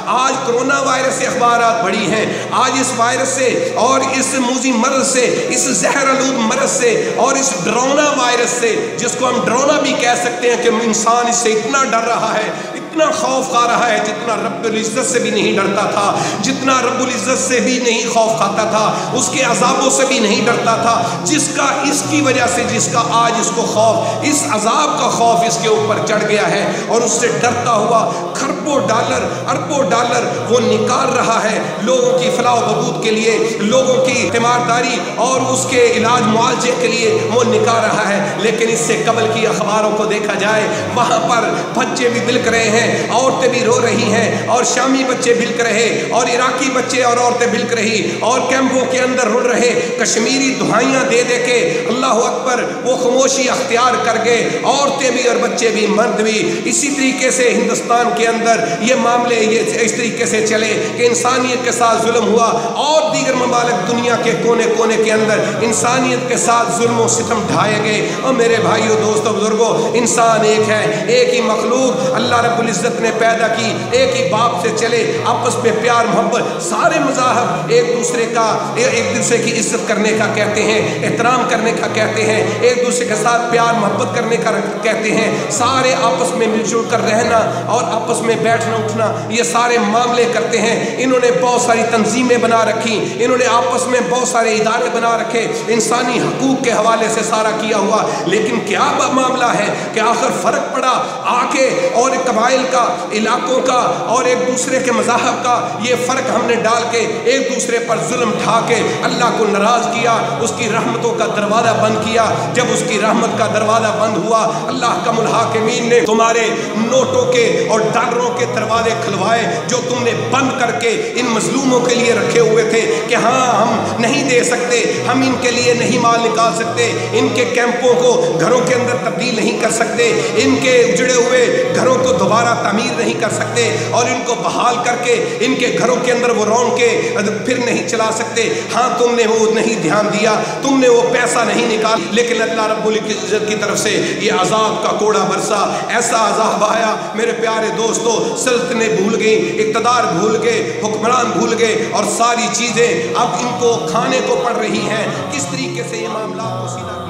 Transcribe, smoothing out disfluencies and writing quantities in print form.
آج corona virus سے اخبارات بڑی ہیں، آج اس وائرس سے اور اس موذی مرض سے، اس زہر آلود مرض سے اور اس ڈرونا وائرس سے، جس کو ہم ڈرونا بھی کہہ سکتے ہیں، کہ انسان اس سے اتنا ڈر رہا ہے، اتنا خوف کھا رہا ہے، جتنا رب العزت سے بھی نہیں ڈرتا تھا، جتنا رب العزت سے بھی نہیں خوف کھاتا تھا، اس کے عذابوں سے بھی نہیں ڈرتا تھا، جس کا اس کی وجہ سے، جس کا آج اس کو خوف، اس عذاب کا خوف اس کے اوپر چڑھ گیا ہے، اور اس سے ڈرتا ہوا کھربوں ڈالر اربوں ڈالر وہ نکال رہا ہے لوگوں کی فلاح و بہبود کے لیے، لوگوں کی تیمارداری اور اس کے علاج معالجے کے لیے وہ نکال رہا ہے۔ لیکن اس سے قبل کی اخباروں کو دیکھا جائے، وہاں پر بچے بھی بلک رہے ہیں، عورتیں بھی رو رہی ہیں، اور شامی بچے بلک رہے، اور عراقی بچے اور عورتیں بلک رہی، اور کیمپوں کے اندر رڑ رہے، کشمیری دعائیاں دے دے کے اللہ اکبر وہ خاموشی اختیار کر گئے، عورتیں بھی اور بچے بھی، مرد بھی۔ اسی طریقے سے ہندوستان کے اندر یہ معاملے یہ اس طریقے سے چلے کہ انسانیت کے ساتھ ظلم ہوا، اور دیگر ممالک دنیا کے کونے کونے کے اندر انسانیت کے ساتھ ظلم و ستم ڈھائے گئے۔ اور میرے بھائیوں، دوستوں، بزرگوں، انسان ایک ہے، ایک ہی مخلوق اللہ رب العزت نے پیدا کی، ایک ہی باپ سے چلے، آپس میں پیار محبت، سارے مذاہب ایک دوسرے کا، ایک دوسرے کی عزت کرنے کا کہتے ہیں، احترام کرنے کا کہتے ہیں، ایک دوسرے کے ساتھ پیار محبت کرنے کا کہتے ہیں، سارے آپس میں مل جل کر رہنا اور آپس میں بیٹھنا اٹھنا، یہ سارے معاملے کرتے ہیں۔ انہوں نے بہت ساری تنظیمیں بنا رکھی، انہوں نے آپس میں بہت سارے ادارے بنا رکھے، انسانی حقوق کے حوالے سے سارا کیا ہوا، لیکن کیا معاملہ ہے کہ آخر فرق پڑا آ کے، اور قبائل کا، علاقوں کا اور ایک دوسرے کے مذاہب کا یہ فرق ہم نے ڈال کے ایک دوسرے پر ظلم ڈھا کے اللہ کو ناراض کیا، اس کی رحمتوں کا دروازہ بند کیا۔ جب اس کی رحمت کا دروازہ بند ہوا، اللہ کا الحاکمین نے تمہارے نوٹوں کے اور ڈالروں کے دروازے کھلوائے، جو تم نے بند کر کے ان مظلوموں کے لیے رکھے ہوئے تھے کہ ہاں ہم نہیں دے سکتے، ہم ان کے لیے نہیں مال نکال سکتے، ان کے کیمپوں کو گھروں کے اندر تبدیل نہیں کر سکتے، ان کے اجڑے ہوئے گھروں کو دوبارہ تعمیر نہیں کر سکتے، اور ان کو بحال کر کے ان کے گھروں کے اندر وہ رون کے پھر نہیں چلا سکتے۔ ہاں تم نے وہ نہیں دھیان دیا، تم نے وہ پیسہ نہیں نکال، لیکن اللہ رب العزت کی طرف سے یہ عذاب کا کوڑا برسا، ایسا عذاب آیا میرے پیارے دوستو، سلطنتیں بھول گئیں، اقتدار بھول گئے، حکمران بھول گئے، اور ساری چیزیں اب ان کو کھانے کو پڑ رہی ہیں۔ کس طریقے سے یہ معاملات کو سیدھا